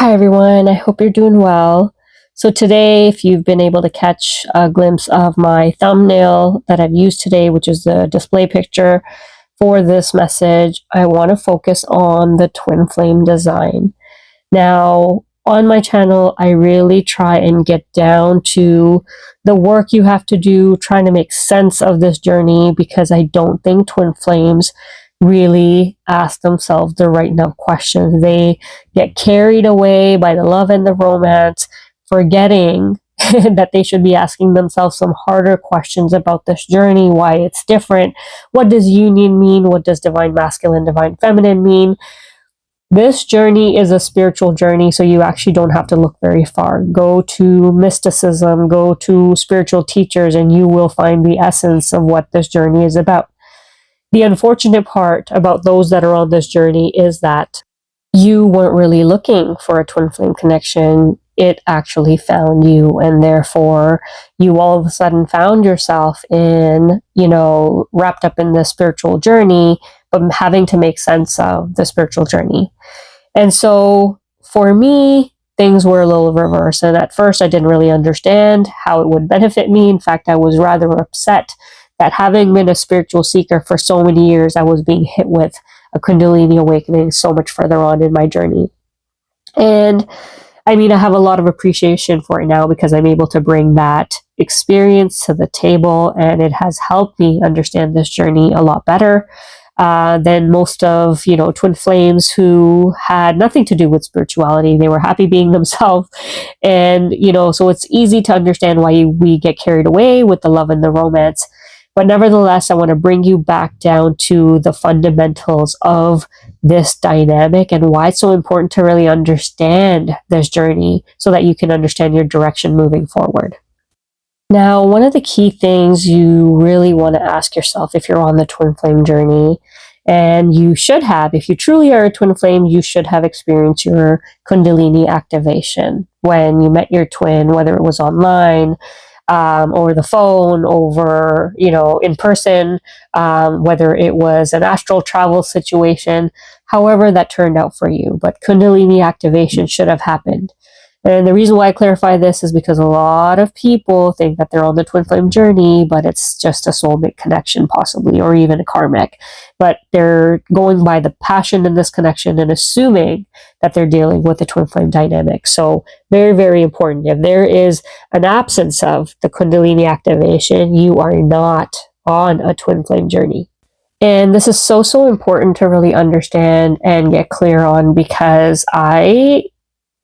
Hi, everyone. I hope you're doing well. So today, if you've been able to catch a glimpse of my thumbnail that I've used today, which is the display picture for this message, I want to focus on the twin flame design. Now, on my channel, I really try and get down to the work you have to do, trying to make sense of this journey, because I don't think twin flames really ask themselves the right enough questions. They get carried away by the love and the romance, forgetting that they should be asking themselves some harder questions about this journey, why it's different, what does union mean, what does divine masculine, divine feminine mean. This journey is a spiritual journey, so you actually don't have to look very far. Go to mysticism, go to spiritual teachers, and you will find the essence of what this journey is about. The unfortunate part about those that are on this journey is that you weren't really looking for a twin flame connection. It actually found you, and therefore you all of a sudden found yourself in, wrapped up in the spiritual journey, but having to make sense of the spiritual journey. And so for me, things were a little reverse. And at first I didn't really understand how it would benefit me. In fact, I was rather upset that, having been a spiritual seeker for so many years, I was being hit with a Kundalini awakening so much further on in my journey. And I have a lot of appreciation for it now, because I'm able to bring that experience to the table, and it has helped me understand this journey a lot better than most of, twin flames who had nothing to do with spirituality. They were happy being themselves. And, so it's easy to understand why we get carried away with the love and the romance. But nevertheless, I want to bring you back down to the fundamentals of this dynamic and why it's so important to really understand this journey so that you can understand your direction moving forward. Now, one of the key things you really want to ask yourself if you're on the twin flame journey, and you should have, if you truly are a twin flame, you should have experienced your Kundalini activation when you met your twin, whether it was online, over the phone, over, in person, whether it was an astral travel situation, however that turned out for you. But Kundalini activation should have happened. And the reason why I clarify this is because a lot of people think that they're on the twin flame journey, but it's just a soulmate connection possibly, or even a karmic. But they're going by the passion in this connection and assuming that they're dealing with the twin flame dynamic. So very, very important. If there is an absence of the Kundalini activation, you are not on a twin flame journey. And this is so, so important to really understand and get clear on, because I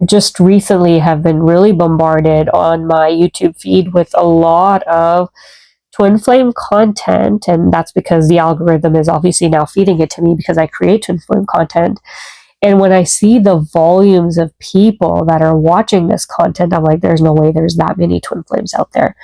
just recently have been really bombarded on my YouTube feed with a lot of twin flame content. And that's because the algorithm is obviously now feeding it to me, because I create twin flame content. And when I see the volumes of people that are watching this content, I'm like, there's no way there's that many twin flames out there.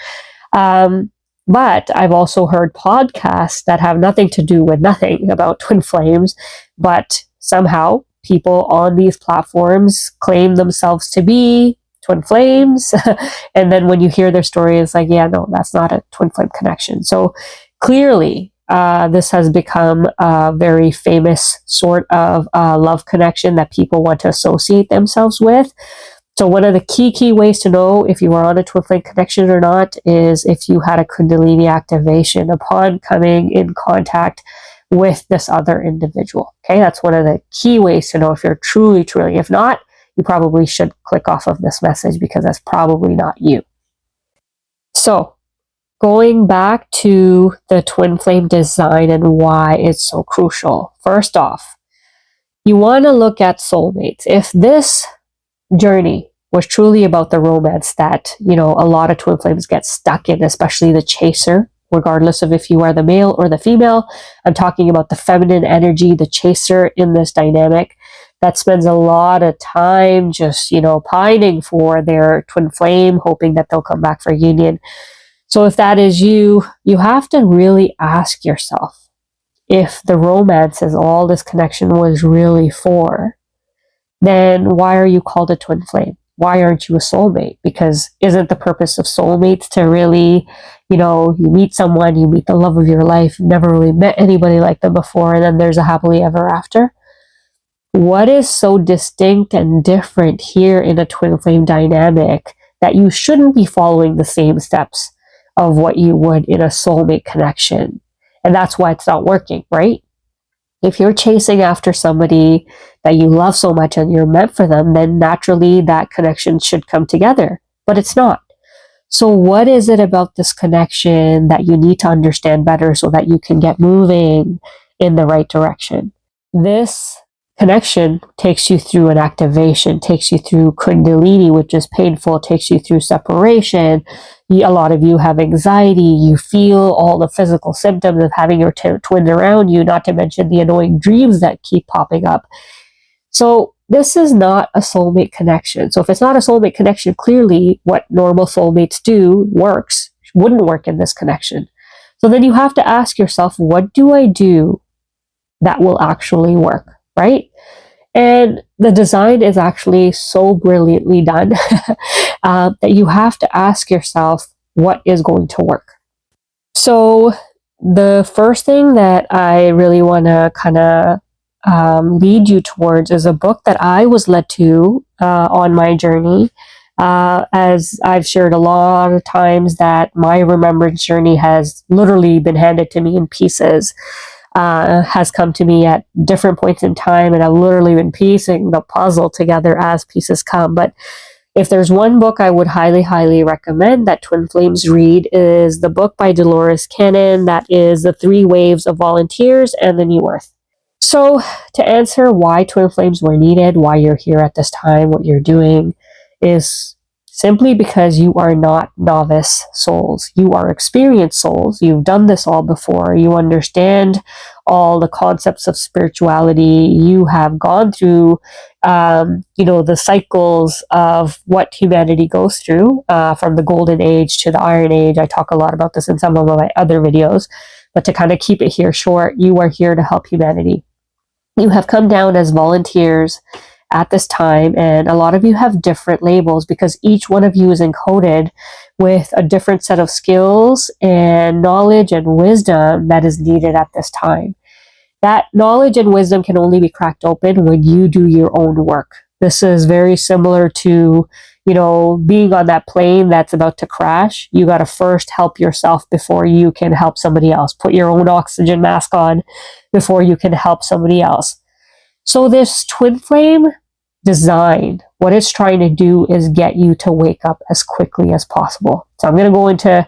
But I've also heard podcasts that have nothing to do with nothing about twin flames, but somehow people on these platforms claim themselves to be twin flames. And then when you hear their story, it's like, yeah, no, that's not a twin flame connection. So clearly, this has become a very famous sort of love connection that people want to associate themselves with. So one of the key ways to know if you are on a twin flame connection or not is if you had a Kundalini activation upon coming in contact with this other individual. Okay, that's one of the key ways to know if you're truly. If not, you probably should click off of this message, because that's probably not you. So going back to the twin flame design and why it's so crucial. First off, you want to look at soulmates. If this journey was truly about the romance that, a lot of twin flames get stuck in, especially the chaser, regardless of if you are the male or the female. I'm talking about the feminine energy, the chaser in this dynamic that spends a lot of time just, pining for their twin flame, hoping that they'll come back for union. So if that is you, you have to really ask yourself, if the romance is all this connection was really for, then why are you called a twin flame? Why aren't you a soulmate? Because isn't the purpose of soulmates to really, you meet someone, you meet the love of your life, you've never really met anybody like them before, and then there's a happily ever after? What is so distinct and different here in a twin flame dynamic that you shouldn't be following the same steps of what you would in a soulmate connection? And that's why it's not working, right? If you're chasing after somebody that you love so much and you're meant for them, then naturally that connection should come together, but it's not. So what is it about this connection that you need to understand better so that you can get moving in the right direction? This connection takes you through an activation, takes you through Kundalini, which is painful, takes you through separation. A lot of you have anxiety. You feel all the physical symptoms of having your twin around you, not to mention the annoying dreams that keep popping up. So this is not a soulmate connection. So if it's not a soulmate connection, clearly what normal soulmates do wouldn't work in this connection. So then you have to ask yourself, what do I do that will actually work, right? And the design is actually so brilliantly done that you have to ask yourself what is going to work. So the first thing that I really want to kind of lead you towards is a book that I was led to on my journey. As I've shared a lot of times that my remembrance journey has literally been handed to me in pieces. Has come to me at different points in time, and I've literally been piecing the puzzle together as pieces come. But if there's one book I would highly, highly recommend that Twin Flames read is the book by Dolores Cannon that is The Three Waves of Volunteers and the New Earth. So to answer why Twin Flames were needed, why you're here at this time, what you're doing, is simply because you are not novice souls. You are experienced souls. You've done this all before. You understand all the concepts of spirituality. You have gone through, the cycles of what humanity goes through, from the Golden Age to the Iron Age. I talk a lot about this in some of my other videos, but to kind of keep it here short, you are here to help humanity. You have come down as volunteers at this time, and a lot of you have different labels because each one of you is encoded with a different set of skills and knowledge and wisdom that is needed at this time. That knowledge and wisdom can only be cracked open when you do your own work. This is very similar to, being on that plane that's about to crash. You got to first help yourself before you can help somebody else. Put your own oxygen mask on before you can help somebody else. So this twin flame design, what it's trying to do is get you to wake up as quickly as possible. So I'm going to go into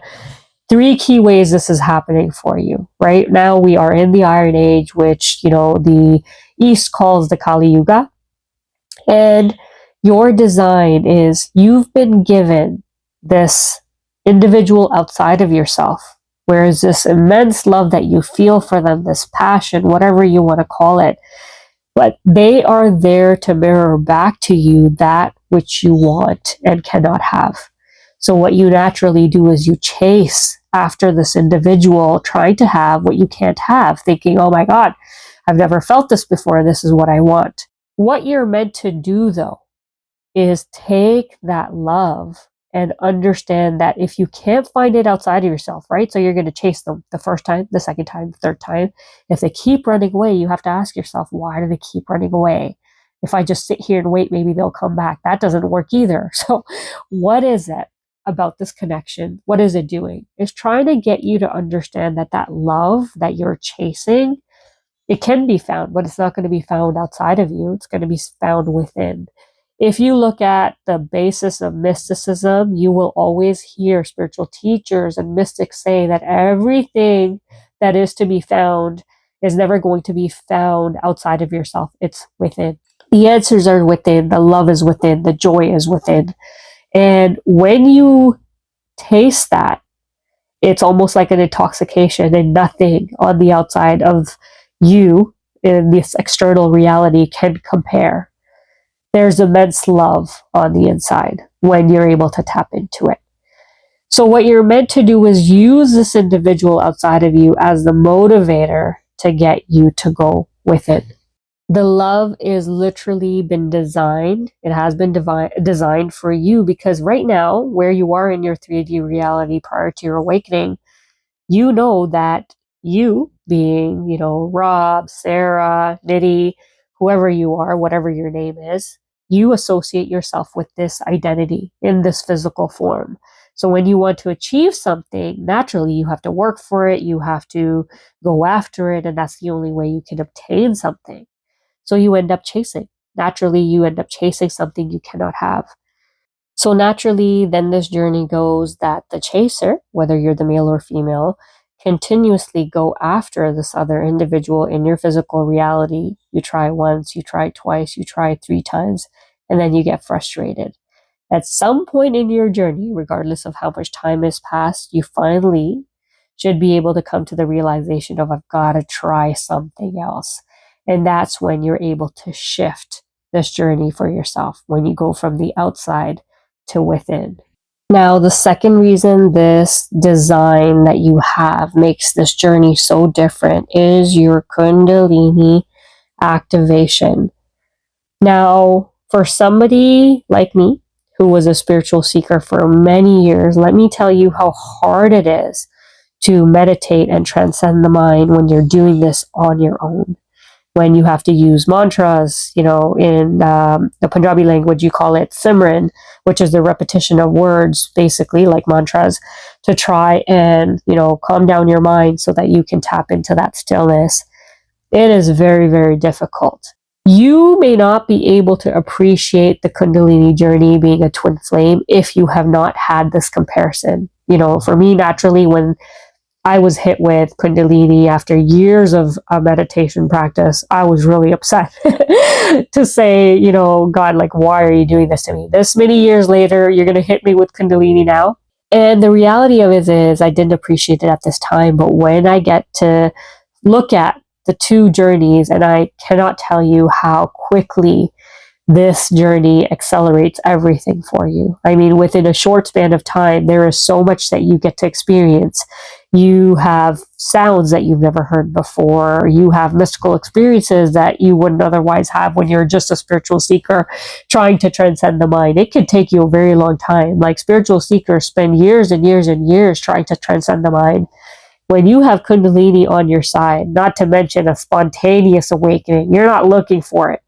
3 key ways this is happening for you. Right now we are in the Iron Age, which, the East calls the Kali Yuga. And your design is you've been given this individual outside of yourself, whereas this immense love that you feel for them, this passion, whatever you want to call it, but they are there to mirror back to you that which you want and cannot have. So what you naturally do is you chase after this individual, trying to have what you can't have, thinking, oh my God, I've never felt this before. This is what I want. What you're meant to do, though, is take that love and understand that if you can't find it outside of yourself, right? So you're going to chase them the first time, the second time, the third time. If they keep running away, you have to ask yourself, why do they keep running away? If I just sit here and wait, maybe they'll come back. That doesn't work either. So what is it about this connection? What is it doing? It's trying to get you to understand that love that you're chasing, it can be found, but it's not going to be found outside of you. It's going to be found within. If you look at the basis of mysticism, you will always hear spiritual teachers and mystics say that everything that is to be found is never going to be found outside of yourself. It's within. The answers are within. The love is within. The joy is within. And when you taste that, it's almost like an intoxication, and nothing on the outside of you in this external reality can compare. There's immense love on the inside when you're able to tap into it. So what you're meant to do is use this individual outside of you as the motivator to get you to go with it. The love is literally been designed. It has been designed for you, because right now, where you are in your 3D reality prior to your awakening, you know that you being, Rob, Sarah, Nitty, whoever you are, whatever your name is, you associate yourself with this identity in this physical form. So when you want to achieve something, naturally you have to work for it, you have to go after it, and that's the only way you can obtain something. So you end up chasing. Naturally, you end up chasing something you cannot have. So naturally, then this journey goes that the chaser, whether you're the male or female, continuously go after this other individual in your physical reality. You try once, you try twice, you try 3 times, and then you get frustrated. At some point in your journey, regardless of how much time has passed, you finally should be able to come to the realization of, I've got to try something else. And that's when you're able to shift this journey for yourself, when you go from the outside to within. Now, the second reason this design that you have makes this journey so different is your Kundalini activation. Now, for somebody like me, who was a spiritual seeker for many years, let me tell you how hard it is to meditate and transcend the mind when you're doing this on your own. When you have to use mantras, in the Punjabi language, you call it Simran, which is the repetition of words, basically like mantras, to try and, calm down your mind so that you can tap into that stillness. It is very, very difficult. You may not be able to appreciate the Kundalini journey being a twin flame if you have not had this comparison. For me, naturally, when I was hit with Kundalini after years of meditation practice, I was really upset to say, God, like, why are you doing this to me? This many years later, you're going to hit me with Kundalini now. And the reality of it is I didn't appreciate it at this time. But when I get to look at the two journeys, and I cannot tell you how quickly this journey accelerates everything for you. I mean, within a short span of time, there is so much that you get to experience. You have sounds that you've never heard before. You have mystical experiences that you wouldn't otherwise have when you're just a spiritual seeker trying to transcend the mind. It can take you a very long time. Like, spiritual seekers spend years and years and years trying to transcend the mind. When you have Kundalini on your side, not to mention a spontaneous awakening, you're not looking for it.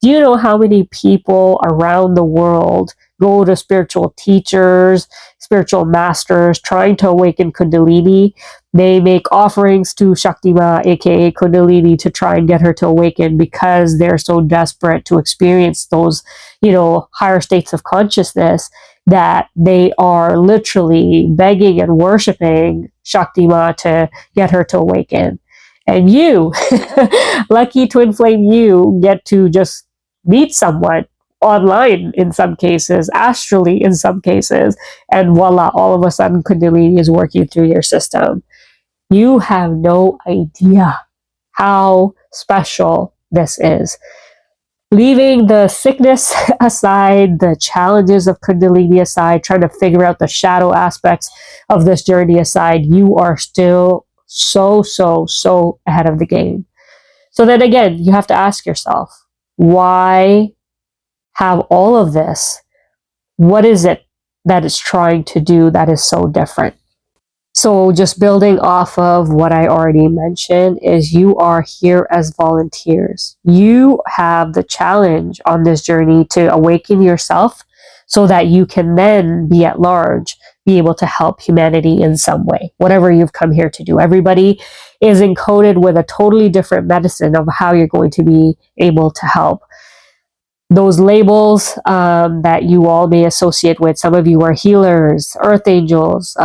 Do you know how many people around the world go to spiritual teachers, spiritual masters, trying to awaken Kundalini? They make offerings to Shakti Ma, aka Kundalini, to try and get her to awaken because they're so desperate to experience those, higher states of consciousness that they are literally begging and worshiping Shakti Ma to get her to awaken. And you, lucky twin flame, you get to just meet someone online in some cases, astrally in some cases, and voila, all of a sudden Kundalini is working through your system. You have no idea how special this is. Leaving the sickness aside, the challenges of Kundalini aside, trying to figure out the shadow aspects of this journey aside, you are still so ahead of the game. So then again, you have to ask yourself, why have all of this? What is it that it's trying to do that is so different? So just building off of what I already mentioned is you are here as volunteers. You have the challenge on this journey to awaken yourself so that you can then be at large, be able to help humanity in some way, whatever you've come here to do. Everybody is encoded with a totally different medicine of how you're going to be able to help. Those labels that you all may associate with, some of you are healers, earth angels,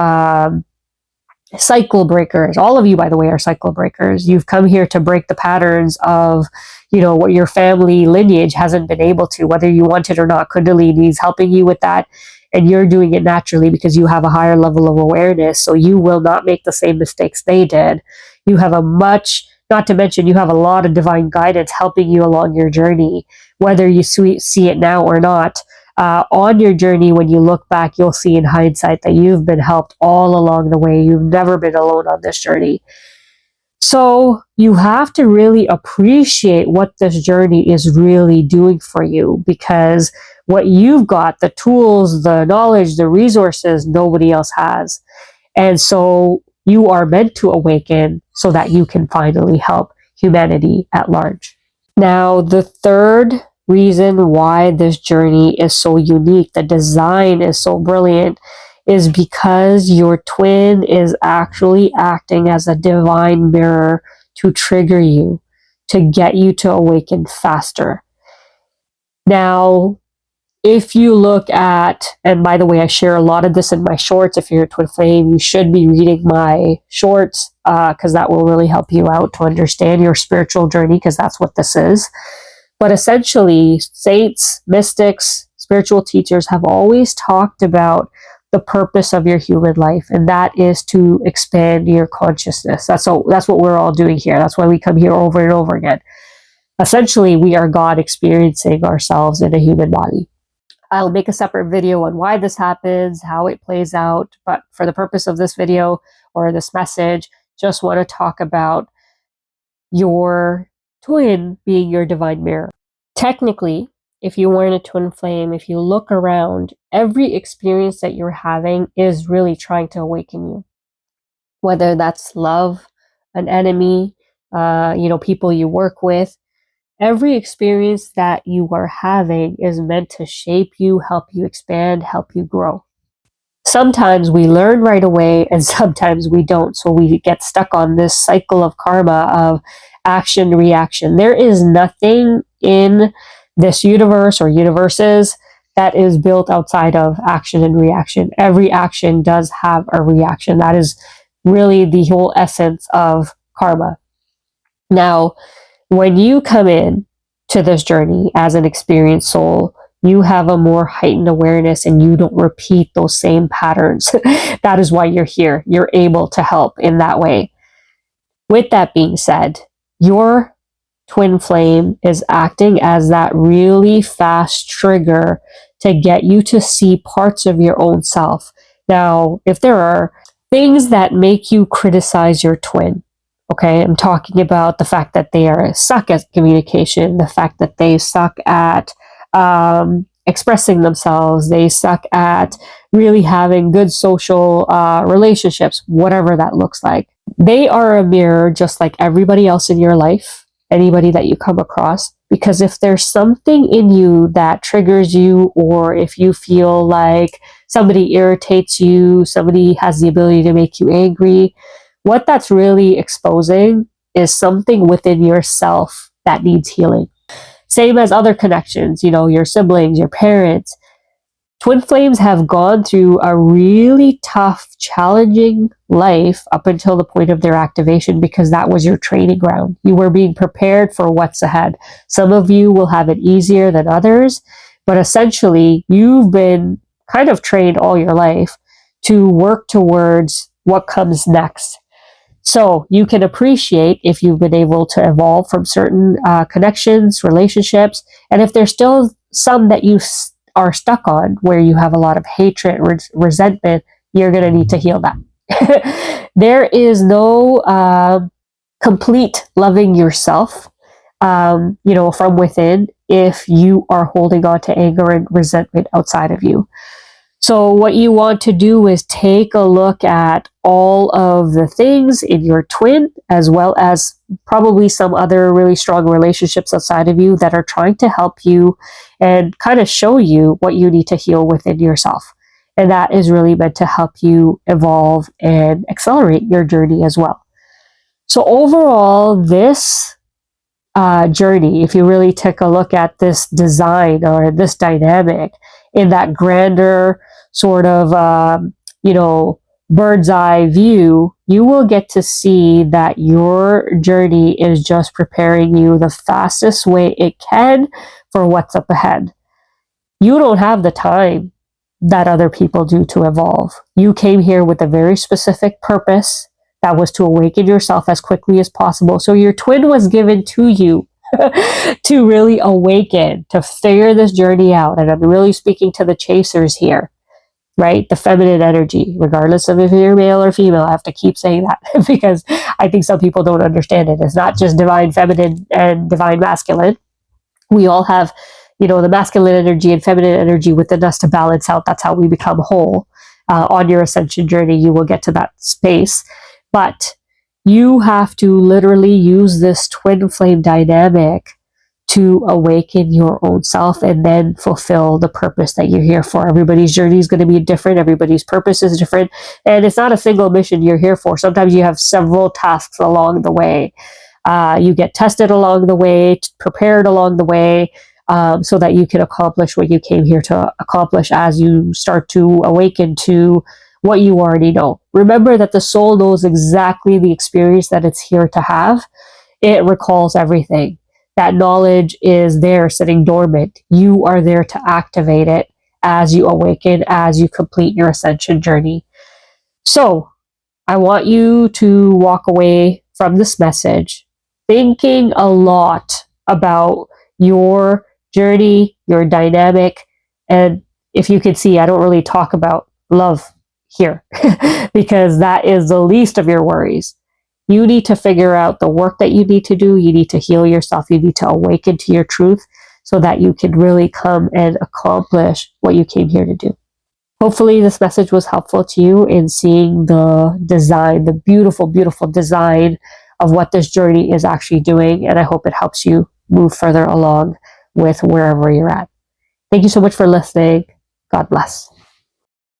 cycle breakers. All of you, by the way, are cycle breakers. You've come here to break the patterns of, what your family lineage hasn't been able to, whether you want it or not. Kundalini is helping you with that. And you're doing it naturally because you have a higher level of awareness. So you will not make the same mistakes they did. You have not to mention, you have a lot of divine guidance helping you along your journey, whether you see it now or not. On your journey, when you look back, you'll see in hindsight that you've been helped all along the way. You've never been alone on this journey. So you have to really appreciate what this journey is really doing for you, because what you've got, the tools, the knowledge, the resources, nobody else has. And so you are meant to awaken so that you can finally help humanity at large. Now, the third reason why this journey is so unique, the design is so brilliant, is because your twin is actually acting as a divine mirror to trigger you, to get you to awaken faster. Now, if you look at, and by the way, I share a lot of this in my shorts. If you're a twin flame, you should be reading my shorts because that will really help you out to understand your spiritual journey, because that's what this is. But essentially, saints, mystics, spiritual teachers have always talked about the purpose of your human life, and that is to expand your consciousness. That's what we're all doing here. That's why we come here over and over again. Essentially, we are God experiencing ourselves in a human body. I'll make a separate video on why this happens, how it plays out, but for the purpose of this video or this message, just want to talk about your twin being your divine mirror. Technically, if you weren't a twin flame, if you look around, every experience that you're having is really trying to awaken you. Whether that's love, an enemy, people you work with, every experience that you are having is meant to shape you, help you expand, help you grow. Sometimes we learn right away and sometimes we don't. So we get stuck on this cycle of karma of action, reaction. There is nothing in this universe or universes that is built outside of action and reaction. Every action does have a reaction. That is really the whole essence of karma. Now, when you come in to this journey as an experienced soul, you have a more heightened awareness and you don't repeat those same patterns. That is why you're here. You're able to help in that way. With that being said, your twin flame is acting as that really fast trigger to get you to see parts of your own self. Now, if there are things that make you criticize your twin, okay, I'm talking about the fact that they suck at communication, the fact that they suck at expressing themselves, they suck at really having good social relationships, whatever that looks like. They are a mirror just like everybody else in your life, anybody that you come across, because if there's something in you that triggers you, or if you feel like somebody irritates you, somebody has the ability to make you angry, what that's really exposing is something within yourself that needs healing. Same as other connections, your siblings, your parents. Twin flames have gone through a really tough, challenging life up until the point of their activation, because that was your training ground. You were being prepared for what's ahead. Some of you will have it easier than others, but essentially you've been kind of trained all your life to work towards what comes next. So you can appreciate if you've been able to evolve from certain connections, relationships, and if there's still some that you are stuck on where you have a lot of hatred, resentment, you're going to need to heal that. There is no complete loving yourself, from within if you are holding on to anger and resentment outside of you. So what you want to do is take a look at all of the things in your twin, as well as probably some other really strong relationships outside of you that are trying to help you and kind of show you what you need to heal within yourself. And that is really meant to help you evolve and accelerate your journey as well. So overall, this journey, if you really take a look at this design or this dynamic in that grander sort of, bird's eye view, you will get to see that your journey is just preparing you the fastest way it can for what's up ahead. You don't have the time that other people do to evolve. You came here with a very specific purpose. That was to awaken yourself as quickly as possible. So your twin was given to you to really awaken, to figure this journey out. And I'm really speaking to the chasers here, right? The feminine energy, regardless of if you're male or female. I have to keep saying that because I think some people don't understand it. It's not just divine feminine and divine masculine. We all have, the masculine energy and feminine energy within us to balance out. That's how we become whole. On your ascension journey, you will get to that space. But you have to literally use this twin flame dynamic to awaken your own self and then fulfill the purpose that you're here for. Everybody's journey is going to be different. Everybody's purpose is different. And it's not a single mission you're here for. Sometimes you have several tasks along the way. You get tested along the way, prepared along the way, so that you can accomplish what you came here to accomplish as you start to awaken to what you already know. Remember that the soul knows exactly the experience that it's here to have. It recalls everything. That knowledge is there sitting dormant. You are there to activate it as you awaken, as you complete your ascension journey. So I want you to walk away from this message thinking a lot about your journey, your dynamic. And if you can see, I don't really talk about love here because that is the least of your worries. You need to figure out the work that you need to do. You need to heal yourself. You need to awaken to your truth so that you can really come and accomplish what you came here to do. Hopefully this message was helpful to you in seeing the design, the beautiful, beautiful design of what this journey is actually doing. And I hope it helps you move further along with wherever you're at. Thank you so much for listening. God bless.